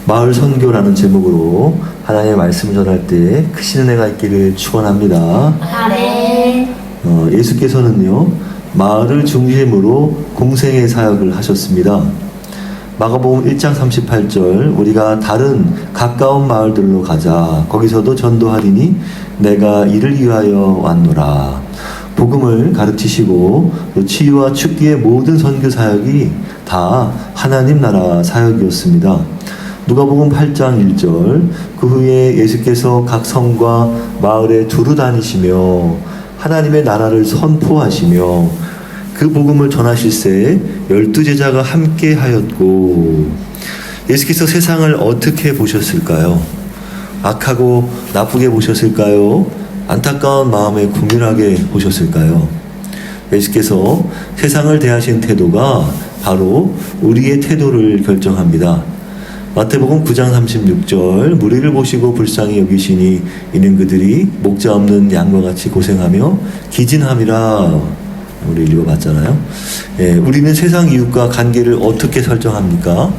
마을 선교라는 제목으로 하나님의 말씀을 전할 때 크신 은혜가 있기를 축원합니다. 아멘. 예수께서는요, 마을을 중심으로 공생의 사역을 하셨습니다. 마가복음 1장 38절, 우리가 다른 가까운 마을들로 가자. 거기서도 전도하리니 내가 이를 위하여 왔노라. 복음을 가르치시고 또 치유와 축기의 모든 선교 사역이 다 하나님 나라 사역이었습니다. 누가복음 8장 1절, 그 후에 예수께서 각 성과 마을에 두루 다니시며 하나님의 나라를 선포하시며 그 복음을 전하실새 12제자가 함께 하였고, 예수께서 세상을 어떻게 보셨을까요? 악하고 나쁘게 보셨을까요? 안타까운 마음에 국률하게 보셨을까요? 예수께서 세상을 대하신 태도가 바로 우리의 태도를 결정합니다. 마태복음 9장 36절, 무리를 보시고 불쌍히 여기시니 이는 그들이 목자 없는 양과 같이 고생하며 기진함이라. 우리 읽어봤잖아요. 우리는 세상 이웃과 관계를 어떻게 설정합니까?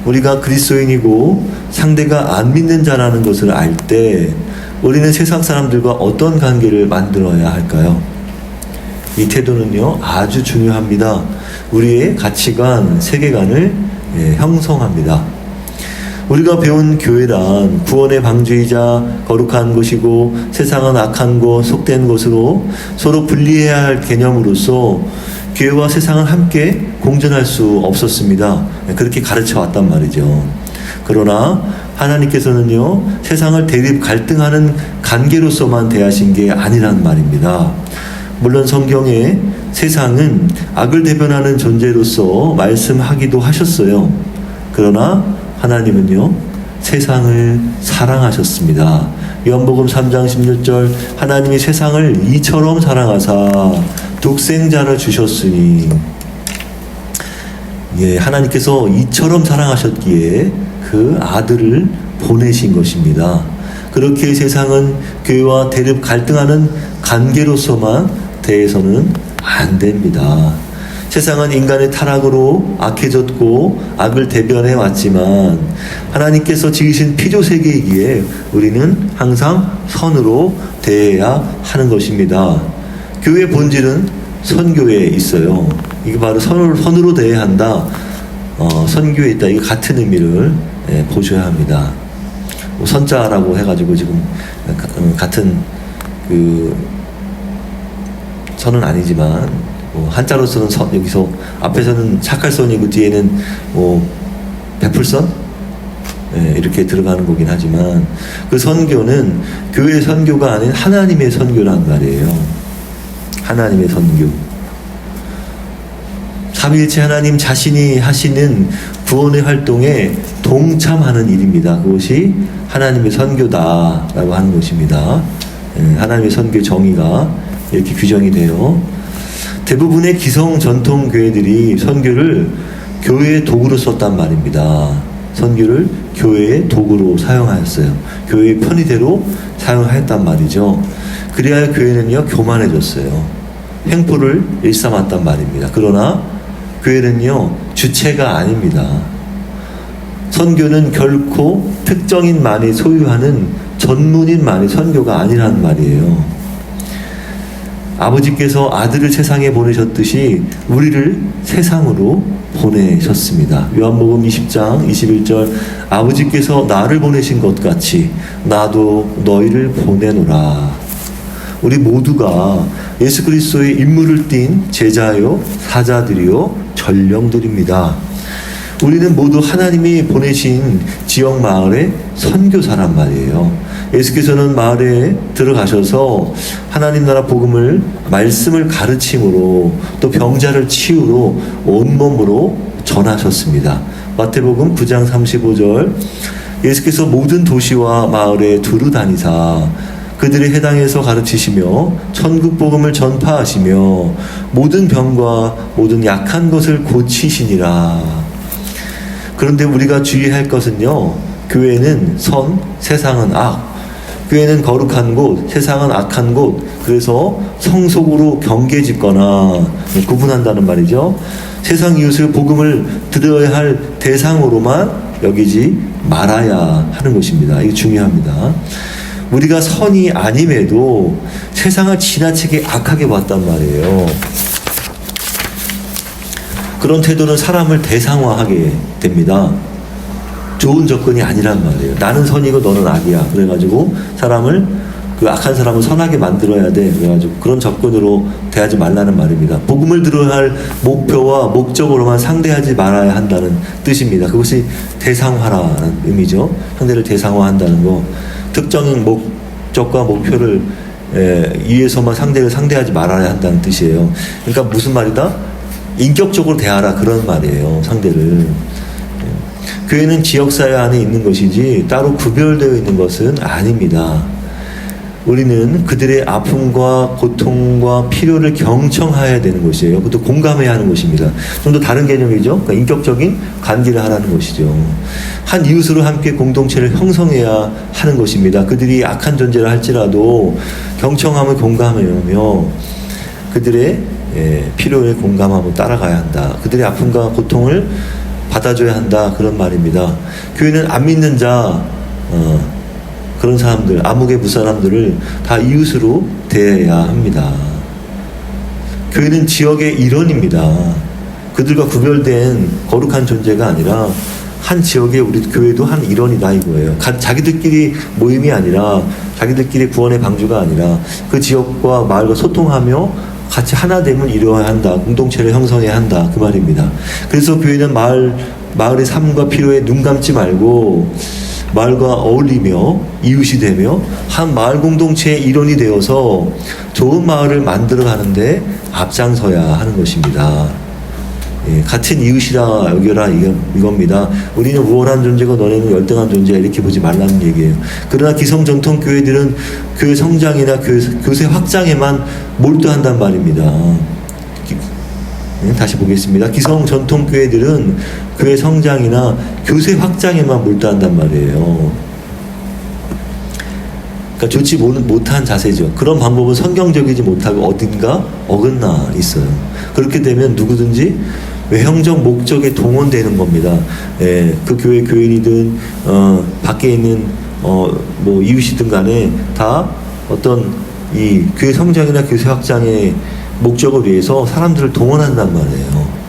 우리가 그리스도인이고 상대가 안 믿는 자라는 것을 알 때 우리는 세상 사람들과 어떤 관계를 만들어야 할까요? 이 태도는요, 아주 중요합니다. 우리의 가치관, 세계관을 형성합니다. 우리가 배운 교회란 구원의 방주이자 거룩한 곳이고 세상은 악한 곳, 속된 곳으로 서로 분리해야 할 개념으로서 교회와 세상은 함께 공존할 수 없었습니다. 그렇게 가르쳐 왔단 말이죠. 그러나 하나님께서는요, 세상을 대립 갈등하는 관계로서만 대하신 게 아니란 말입니다. 물론 성경에 세상은 악을 대변하는 존재로서 말씀하기도 하셨어요. 그러나 하나님은요, 세상을 사랑하셨습니다. 요한복음 3장 16절, 하나님이 세상을 이처럼 사랑하사 독생자를 주셨으니, 하나님께서 이처럼 사랑하셨기에 그 아들을 보내신 것입니다. 그렇게 세상은 교회와 대립 갈등하는 관계로서만 대해서는 안 됩니다. 세상은 인간의 타락으로 악해졌고 악을 대변해 왔지만 하나님께서 지으신 피조 세계이기에 우리는 항상 선으로 대해야 하는 것입니다. 교회의 본질은 선교에 있어요. 이게 바로 선으로 대해야 한다. 선교에 있다. 이거 같은 의미를 보셔야 합니다. 선자라고 해가지고 지금 같은 그 선은 아니지만 한자로서는 여기서 앞에서는 착할선이고 뒤에는 베풀선 이렇게 들어가는 거긴 하지만 그 선교는 교회의 선교가 아닌 하나님의 선교란 말이에요. 하나님의 선교. 삼위일체 하나님 자신이 하시는 구원의 활동에 동참하는 일입니다. 그것이 하나님의 선교다라고 하는 것입니다. 하나님의 선교 정의가 이렇게 규정이 돼요. 대부분의 기성 전통 교회들이 선교를 교회의 도구로 썼단 말입니다. 선교를 교회의 도구로 사용하였어요. 교회의 편의대로 사용하였단 말이죠. 그래야 교회는요, 교만해졌어요. 횡포를 일삼았단 말입니다. 그러나 교회는요, 주체가 아닙니다. 선교는 결코 특정인만이 소유하는 전문인만이 선교가 아니란 말이에요. 아버지께서 아들을 세상에 보내셨듯이 우리를 세상으로 보내셨습니다. 요한복음 20장 21절, 아버지께서 나를 보내신 것 같이 나도 너희를 보내노라. 우리 모두가 예수 그리스도의 임무를 띈 제자요, 사자들이요, 전령들입니다. 우리는 모두 하나님이 보내신 지역 마을의 선교사란 말이에요. 예수께서는 마을에 들어가셔서 하나님 나라 복음을, 말씀을 가르침으로 또 병자를 치유로 온몸으로 전하셨습니다. 마태복음 9장 35절, 예수께서 모든 도시와 마을에 두루 다니사 그들의 해당에서 가르치시며 천국 복음을 전파하시며 모든 병과 모든 약한 것을 고치시니라. 그런데 우리가 주의할 것은요, 교회는 선, 세상은 악. 교회는 거룩한 곳, 세상은 악한 곳. 그래서 성속으로 경계짓거나 구분한다는 말이죠. 세상 이웃을 복음을 들어야 할 대상으로만 여기지 말아야 하는 것입니다. 이게 중요합니다. 우리가 선이 아님에도 세상을 지나치게 악하게 봤단 말이에요. 그런 태도는 사람을 대상화하게 됩니다. 좋은 접근이 아니란 말이에요. 나는 선이고 너는 악이야. 그래가지고 사람을, 그 악한 사람을 선하게 만들어야 돼. 그래가지고 그런 접근으로 대하지 말라는 말입니다. 복음을 들어야 할 목표와 목적으로만 상대하지 말아야 한다는 뜻입니다. 그것이 대상화라는 의미죠. 상대를 대상화한다는 거. 특정인 목적과 목표를 위해서만 상대를 상대하지 말아야 한다는 뜻이에요. 그러니까 무슨 말이다? 인격적으로 대하라, 그런 말이에요. 상대를. 교회는 지역사회 안에 있는 것이지 따로 구별되어 있는 것은 아닙니다. 우리는 그들의 아픔과 고통과 필요를 경청해야 되는 것이에요. 그것도 공감해야 하는 것입니다. 좀 더 다른 개념이죠. 그러니까 인격적인 관계를 하라는 것이죠. 한 이웃으로 함께 공동체를 형성해야 하는 것입니다. 그들이 악한 존재를 할지라도 경청하며 공감하며 그들의 필요에 공감하고 따라가야 한다. 그들의 아픔과 고통을 받아줘야 한다. 그런 말입니다. 교회는 안 믿는 자, 그런 사람들, 암흑의 무사람들을 다 이웃으로 대해야 합니다. 교회는 지역의 일원입니다. 그들과 구별된 거룩한 존재가 아니라 한 지역의 우리 교회도 한 일원이다 이거예요. 자기들끼리 모임이 아니라, 자기들끼리 구원의 방주가 아니라 그 지역과 마을과 소통하며 같이 하나됨을 이루어야 한다. 공동체를 형성해야 한다. 그 말입니다. 그래서 교회는 마을의 삶과 필요에 눈 감지 말고 마을과 어울리며 이웃이 되며 한 마을 공동체의 일원이 되어서 좋은 마을을 만들어 가는데 앞장서야 하는 것입니다. 같은 이웃이라 여겨라 이겁니다. 우리는 우월한 존재고 너네는 열등한 존재야, 이렇게 보지 말라는 얘기예요. 그러나 기성 전통 교회들은 교회 성장이나 교세 확장에만 몰두한단 말입니다. 다시 보겠습니다. 기성 전통 교회들은 교회 성장이나 교세 확장에만 몰두한단 말이에요. 그러니까 좋지 못한 자세죠. 그런 방법은 성경적이지 못하고 어딘가 어긋나 있어요. 그렇게 되면 누구든지 외형적 목적에 동원되는 겁니다. 그 교회 교인이든 밖에 있는 뭐 이웃이든 간에 다 어떤 이 교회 성장이나 교세 확장의 목적을 위해서 사람들을 동원한단 말이에요.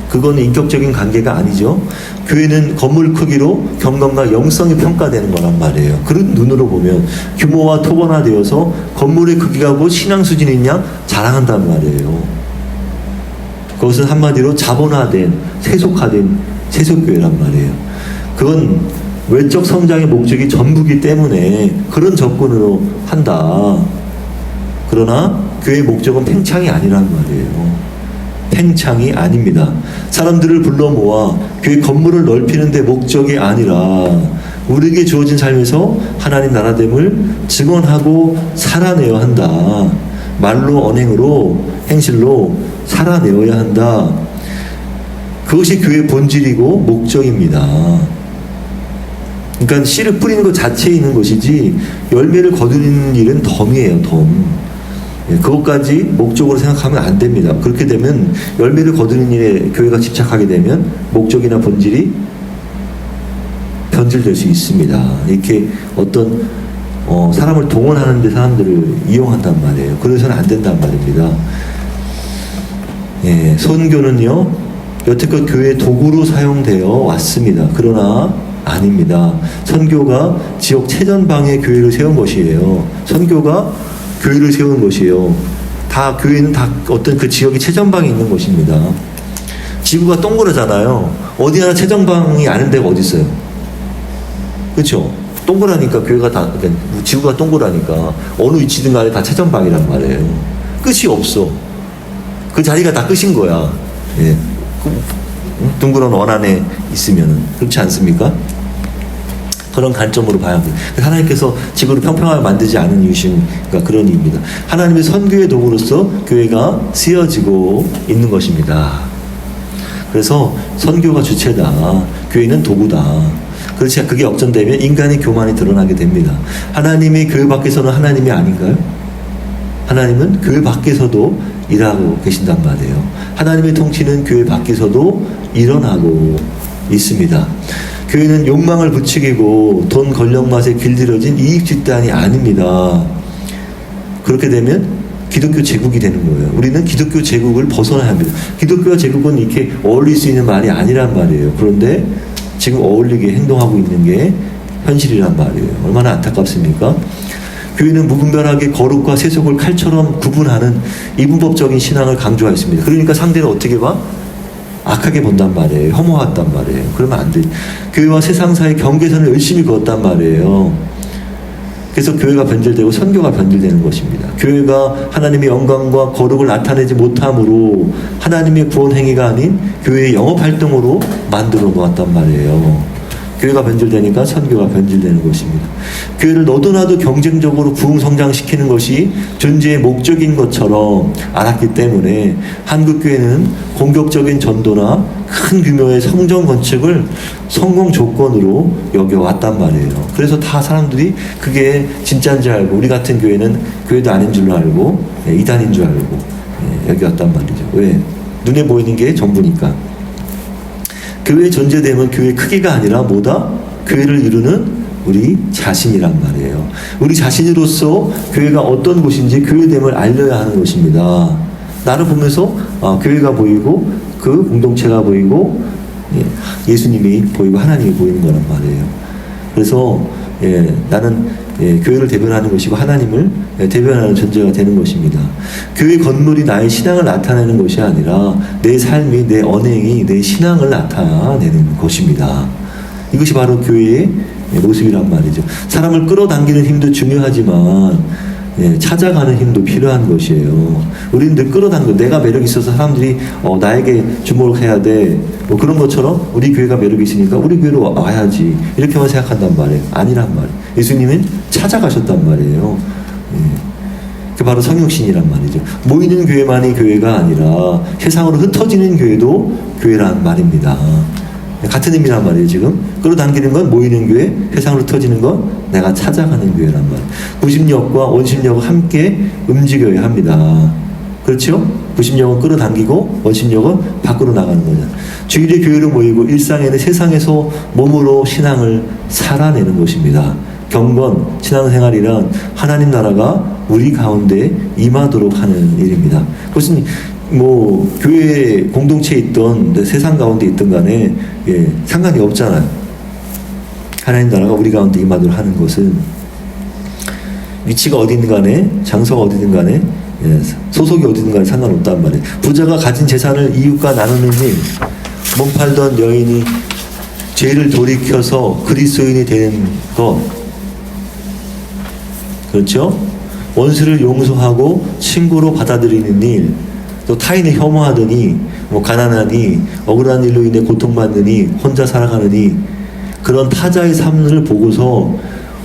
그거는 인격적인 관계가 아니죠. 교회는 건물 크기로 경건과 영성이 평가되는 거란 말이에요. 그런 눈으로 보면 규모와 토건화되어서 건물의 크기가 뭐 신앙 수준이 있냐 자랑한단 말이에요. 그것은 한마디로 자본화된, 세속화된 세속교회란 말이에요. 그건 외적 성장의 목적이 전부기 때문에 그런 접근으로 한다. 그러나 교회의 목적은 팽창이 아니란 말이에요. 팽창이 아닙니다. 사람들을 불러 모아 교회 건물을 넓히는 데 목적이 아니라 우리에게 주어진 삶에서 하나님 나라됨을 증언하고 살아내야 한다. 말로, 언행으로, 행실로 살아내어야 한다. 그것이 교회의 본질이고 목적입니다. 그러니까 씨를 뿌리는 것 자체에 있는 것이지 열매를 거두는 일은 덤이에요, 덤. 그것까지 목적으로 생각하면 안 됩니다. 그렇게 되면 열매를 거두는 일에 교회가 집착하게 되면 목적이나 본질이 변질될 수 있습니다. 이렇게 어떤 사람을 동원하는 데 사람들을 이용한단 말이에요. 그래서는 안 된단 말입니다. 선교는요, 여태껏 교회의 도구로 사용되어 왔습니다. 그러나 아닙니다. 선교가 지역 최전방에 교회를 세운 것이에요. 선교가 교회를 세운 것이에요. 다 교회는 다 어떤 그 지역의 최전방에 있는 것입니다. 지구가 동그라잖아요. 어디 하나 최전방이 아닌 데가 어디 있어요? 그렇죠? 동그라니까 교회가 다, 그러니까 지구가 동그라니까 어느 위치든 간에 다 최전방이란 말이에요. 끝이 없어. 그 자리가 다 끝인 거야. 예. 둥그런 원 안에 있으면은. 그렇지 않습니까? 그런 관점으로 봐야 합니다. 하나님께서 지구를 평평하게 만들지 않은 이유가 그런 이유입니다. 하나님의 선교의 도구로서 교회가 쓰여지고 있는 것입니다. 그래서 선교가 주체다. 교회는 도구다. 그렇지, 그게 역전되면 인간의 교만이 드러나게 됩니다. 하나님의 교회 밖에서는 하나님이 아닌가요? 하나님은 교회 밖에서도 일하고 계신단 말이에요. 하나님의 통치는 교회 밖에서도 일어나고 있습니다. 교회는 욕망을 부추기고 돈 권력 맛에 길들여진 이익 집단이 아닙니다. 그렇게 되면 기독교 제국이 되는 거예요. 우리는 기독교 제국을 벗어나야 합니다. 기독교와 제국은 이렇게 어울릴 수 있는 말이 아니란 말이에요. 그런데 지금 어울리게 행동하고 있는 게 현실이란 말이에요. 얼마나 안타깝습니까? 교회는 무분별하게 거룩과 세속을 칼처럼 구분하는 이분법적인 신앙을 강조하였습니다. 그러니까 상대를 어떻게 봐? 악하게 본단 말이에요. 혐오했단 말이에요. 그러면 안 돼. 교회와 세상 사이 경계선을 열심히 그었단 말이에요. 그래서 교회가 변질되고 선교가 변질되는 것입니다. 교회가 하나님의 영광과 거룩을 나타내지 못함으로 하나님의 구원 행위가 아닌 교회의 영업활동으로 만들어 놓았단 말이에요. 교회가 변질되니까 선교가 변질되는 것입니다. 교회를 너도나도 경쟁적으로 부흥성장시키는 것이 존재의 목적인 것처럼 알았기 때문에 한국교회는 공격적인 전도나 큰 규모의 성전 건축을 성공 조건으로 여겨왔단 말이에요. 그래서 다 사람들이 그게 진짜인 줄 알고, 우리 같은 교회는 교회도 아닌 줄로 알고 이단인 줄 알고 여겨왔단 말이죠. 왜? 눈에 보이는 게 전부니까. 교회의 존재됨은 교회의 크기가 아니라 뭐다? 교회를 이루는 우리 자신이란 말이에요. 우리 자신으로서 교회가 어떤 곳인지 교회됨을 알려야 하는 것입니다. 나를 보면서 교회가 보이고 그 공동체가 보이고 예수님이 보이고 하나님이 보이는 거란 말이에요. 그래서 나는 교회를 대변하는 것이고 하나님을 대변하는 존재가 되는 것입니다. 교회 건물이 나의 신앙을 나타내는 것이 아니라 내 삶이, 내 언행이 내 신앙을 나타내는 것입니다. 이것이 바로 교회의 모습이란 말이죠. 사람을 끌어당기는 힘도 중요하지만 찾아가는 힘도 필요한 것이에요. 우리는 늘 끌어당겨, 내가 매력이 있어서 사람들이 나에게 주목을 해야 돼, 뭐 그런 것처럼 우리 교회가 매력이 있으니까 우리 교회로 와야지, 이렇게만 생각한단 말이에요. 아니란 말이에요. 예수님은 찾아가셨단 말이에요. 그 바로 성육신이란 말이죠. 모이는 교회만이 교회가 아니라 세상으로 흩어지는 교회도 교회란 말입니다. 같은 의미란 말이에요. 지금 끌어당기는 건 모이는 교회, 세상으로 흩어지는 건 내가 찾아가는 교회란 말이에요. 구심력과 원심력을 함께 움직여야 합니다. 그렇죠? 구심력은 끌어당기고 원심력은 밖으로 나가는 거잖아요. 주일에 교회로 모이고 일상에는 세상에서 몸으로 신앙을 살아내는 것입니다. 경건, 신앙생활이란 하나님 나라가 우리 가운데 임하도록 하는 일입니다. 그것은 뭐 교회 공동체에 있던 세상 가운데 있던 간에 상관이 없잖아요. 하나님 나라가 우리 가운데 임하도록 하는 것은 위치가 어디든 간에, 장소가 어디든 간에, 소속이 어디든 간에 상관없단 말이에요. 부자가 가진 재산을 이웃과 나누는 일, 몸 팔던 여인이 죄를 돌이켜서 그리스도인이 되는 것, 그렇죠? 원수를 용서하고 친구로 받아들이는 일, 또 타인을 혐오하더니, 가난하니, 억울한 일로 인해 고통받느니, 혼자 살아가느니, 그런 타자의 삶을 보고서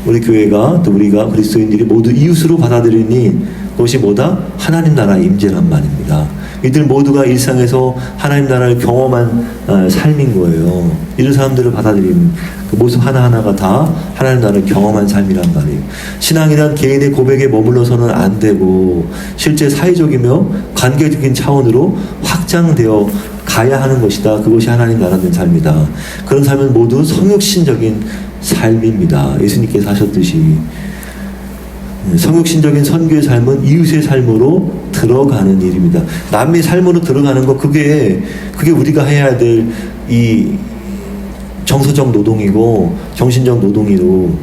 우리 교회가, 또 우리가 그리스도인들이 모두 이웃으로 받아들이니, 그것이 뭐다? 하나님 나라의 임재란 말입니다. 이들 모두가 일상에서 하나님 나라를 경험한 삶인 거예요. 이런 사람들을 받아들이는 그 모습 하나하나가 다 하나님 나라를 경험한 삶이란 말이에요. 신앙이란 개인의 고백에 머물러서는 안 되고 실제 사회적이며 관계적인 차원으로 확장되어 가야 하는 것이다. 그것이 하나님 나라된 삶이다. 그런 삶은 모두 성육신적인 삶입니다. 예수님께서 하셨듯이 성육신적인 선교의 삶은 이웃의 삶으로 들어가는 일입니다. 남의 삶으로 들어가는 거, 그게 우리가 해야 될 이 정서적 노동이고 정신적 노동이고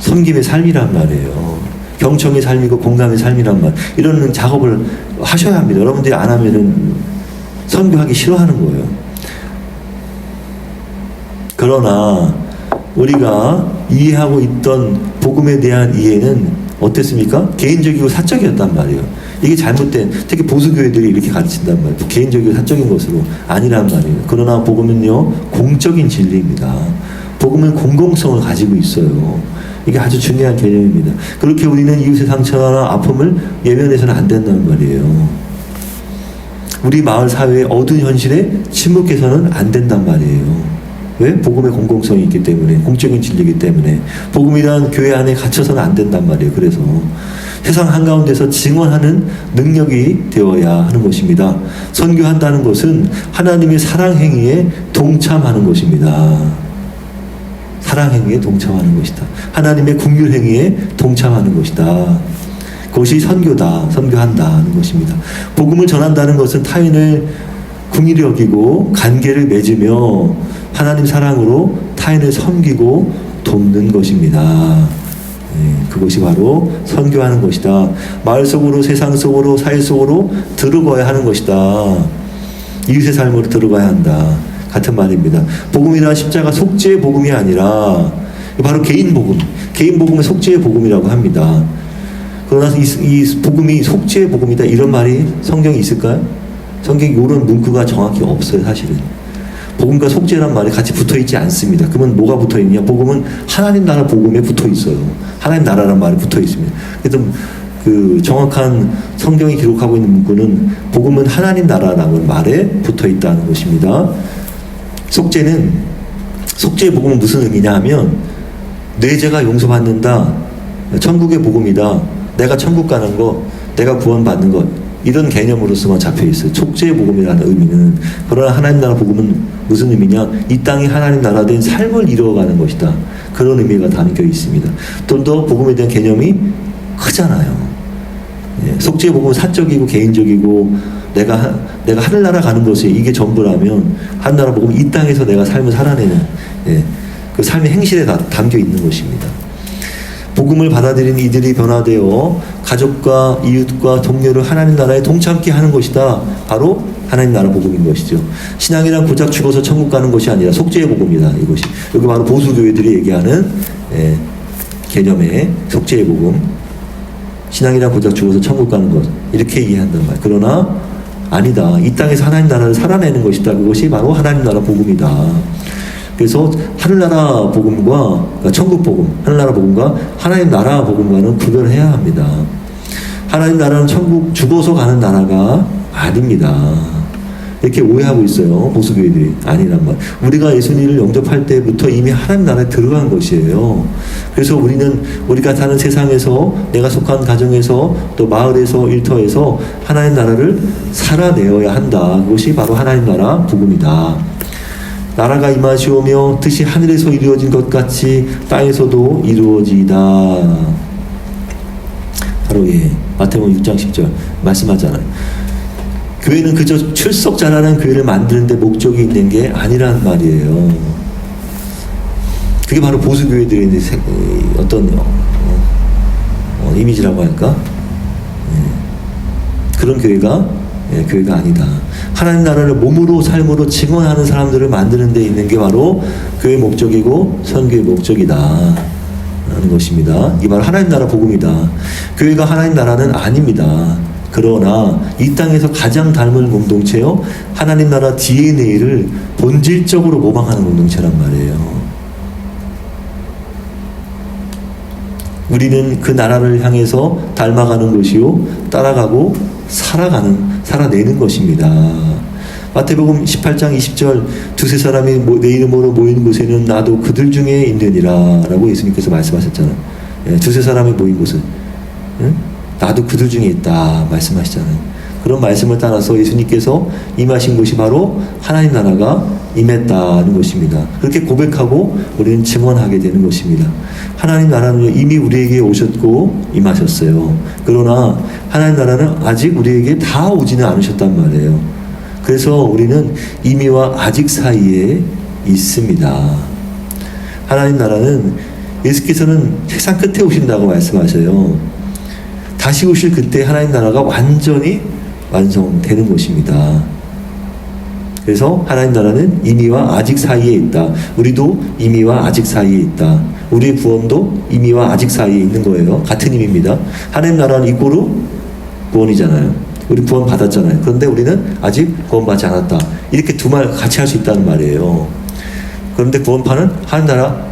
섬김의 삶이란 말이에요. 경청의 삶이고 공감의 삶이란 말. 이런 작업을 하셔야 합니다. 여러분들이 안 하면은 선교하기 싫어하는 거예요. 그러나 우리가 이해하고 있던 복음에 대한 이해는 어땠습니까? 개인적이고 사적이었단 말이에요. 이게 잘못된, 특히 보수교회들이 이렇게 가르친단 말이에요. 개인적이고 사적인 것으로 아니란 말이에요. 그러나 복음은요, 공적인 진리입니다. 복음은 공공성을 가지고 있어요. 이게 아주 중요한 개념입니다. 그렇게 우리는 이웃의 상처나 아픔을 예면해서는 안 된다는 말이에요. 우리 마을 사회의 어두운 현실에 침묵해서는 안 된단 말이에요. 왜? 복음의 공공성이 있기 때문에, 공적인 진리이기 때문에. 복음이란 교회 안에 갇혀서는 안 된단 말이에요. 그래서 세상 한가운데서 증언하는 능력이 되어야 하는 것입니다. 선교한다는 것은 하나님의 사랑 행위에 동참하는 것입니다. 사랑 행위에 동참하는 것이다. 하나님의 긍휼 행위에 동참하는 것이다. 그것이 선교다. 선교한다는 것입니다. 복음을 전한다는 것은 타인을 긍휼히 여기고 관계를 맺으며 하나님 사랑으로 타인을 섬기고 돕는 것입니다. 그것이 바로 선교하는 것이다. 마을 속으로, 세상 속으로, 사회 속으로 들어가야 하는 것이다. 이웃의 삶으로 들어가야 한다. 같은 말입니다. 복음이란 십자가 속죄의 복음이 아니라 바로 개인 복음, 개인 복음은 속죄의 복음이라고 합니다. 그러나 이 복음이 속죄의 복음이다 이런 말이 성경에 있을까요? 성경에 이런 문구가 정확히 없어요. 사실은 복음과 속죄란 말이 같이 붙어있지 않습니다. 그러면 뭐가 붙어있냐? 복음은 하나님 나라 복음에 붙어있어요. 하나님 나라란 말이 붙어있습니다. 그래서 그 정확한 성경이 기록하고 있는 문구는 복음은 하나님 나라라는 말에 붙어있다는 것입니다. 속죄는, 속죄의 복음은 무슨 의미냐 하면 내 죄가 용서받는다, 천국의 복음이다, 내가 천국 가는 것, 내가 구원받는 것, 이런 개념으로서만 잡혀있어요. 속죄의 복음이라는 의미는. 그러나 하나님 나라 복음은 무슨 의미냐? 이 땅이 하나님 나라된 삶을 이루어가는 것이다. 그런 의미가 담겨 있습니다. 좀 더 복음에 대한 개념이 크잖아요. 속죄의 복음은 사적이고 개인적이고 내가 하늘나라 가는 것이 이게 전부라면 하늘나라 복음은 이 땅에서 내가 삶을 살아내는 그 삶의 행실에 다 담겨 있는 것입니다. 복음을 받아들인 이들이 변화되어 가족과 이웃과 동료를 하나님 나라에 동참케 하는 것이다. 바로 하나님 나라 복음인 것이죠. 신앙이란 고작 죽어서 천국 가는 것이 아니라 속죄의 복음이다. 이것이 여기 바로 보수교회들이 얘기하는 개념의 속죄의 복음. 신앙이란 고작 죽어서 천국 가는 것, 이렇게 이해한단 말이에요. 그러나 아니다. 이 땅에서 하나님 나라를 살아내는 것이다. 그것이 바로 하나님 나라 복음이다. 그래서 하늘나라 복음과, 그러니까 천국 복음, 하늘나라 복음과 하나님 나라 복음과는 구별해야 합니다. 하나님 나라는 천국 죽어서 가는 나라가 아닙니다. 이렇게 오해하고 있어요. 보수교회들이. 아니란 말. 우리가 예수님을 영접할 때부터 이미 하나님 나라에 들어간 것이에요. 그래서 우리가 사는 세상에서, 내가 속한 가정에서, 또 마을에서, 일터에서 하나님 나라를 살아내어야 한다. 그것이 바로 하나님 나라 복음이다. 나라가 임하시오며 뜻이 하늘에서 이루어진 것 같이 땅에서도 이루어지이다. 바로 마태복음 6장 10절 말씀하잖아요. 교회는 그저 출석 잘하는 교회를 만드는 데 목적이 있는 게 아니란 말이에요. 그게 바로 보수교회들의 어떤 이미지라고 할까? 그런 교회가 아니다. 하나님 나라를 몸으로 삶으로 증언하는 사람들을 만드는 데 있는 게 바로 교회의 목적이고 선교의 목적이다 하는 것입니다. 이게 바로 하나님 나라 복음이다. 교회가 하나님 나라는 아닙니다. 그러나 이 땅에서 가장 닮은 공동체요, 하나님 나라 DNA를 본질적으로 모방하는 공동체란 말이에요. 우리는 그 나라를 향해서 닮아가는 것이요, 따라가고 살아내는 것입니다. 마태복음 18장 20절, 두세 사람이 내 이름으로 모이는 곳에는 나도 그들 중에 있느니라 라고 예수님께서 말씀하셨잖아요. 두세 사람이 모인 곳은 나도 그들 중에 있다 말씀하시잖아요. 그런 말씀을 따라서 예수님께서 임하신 곳이 바로 하나님 나라가 임했다는 것입니다. 그렇게 고백하고 우리는 증언하게 되는 것입니다. 하나님 나라는 이미 우리에게 오셨고 임하셨어요. 그러나 하나님 나라는 아직 우리에게 다 오지는 않으셨단 말이에요. 그래서 우리는 이미와 아직 사이에 있습니다. 하나님 나라는 예수께서는 세상 끝에 오신다고 말씀하셔요. 다시 오실 그때 하나님 나라가 완전히 완성되는 것입니다. 그래서 하나님 나라는 이미와 아직 사이에 있다. 우리도 이미와 아직 사이에 있다. 우리의 구원도 이미와 아직 사이에 있는 거예요. 같은 의미입니다. 하나님 나라는 이꼬르 구원이잖아요. 우리 구원 받았잖아요. 그런데 우리는 아직 구원받지 않았다. 이렇게 두 말 같이 할 수 있다는 말이에요. 그런데 구원파는 하나님 나라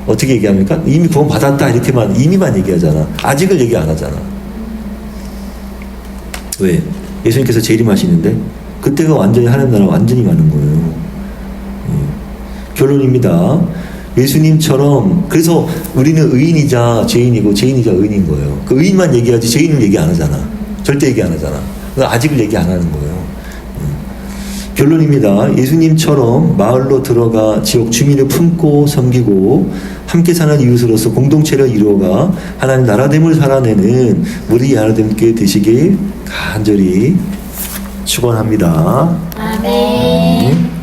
어떻게 얘기합니까? 이미 구원 받았다 이렇게만 이미만 얘기하잖아. 아직을 얘기 안 하잖아. 왜? 예수님께서 재림하시는데 그때가 완전히 하나님 나라 완전히 가는 거예요. 결론입니다. 예수님처럼 그래서 우리는 의인이자 죄인이고 죄인이자 의인인 거예요. 그 의인만 얘기하지 죄인은 얘기 안 하잖아. 절대 얘기 안 하잖아. 아직을 얘기 안 하는 거예요. 결론입니다. 예수님처럼 마을로 들어가 지역 주민을 품고 섬기고 함께 사는 이웃으로서 공동체를 이루어가 하나님 나라됨을 살아내는 우리 하나님께 되시길 간절히 축원합니다. 아멘.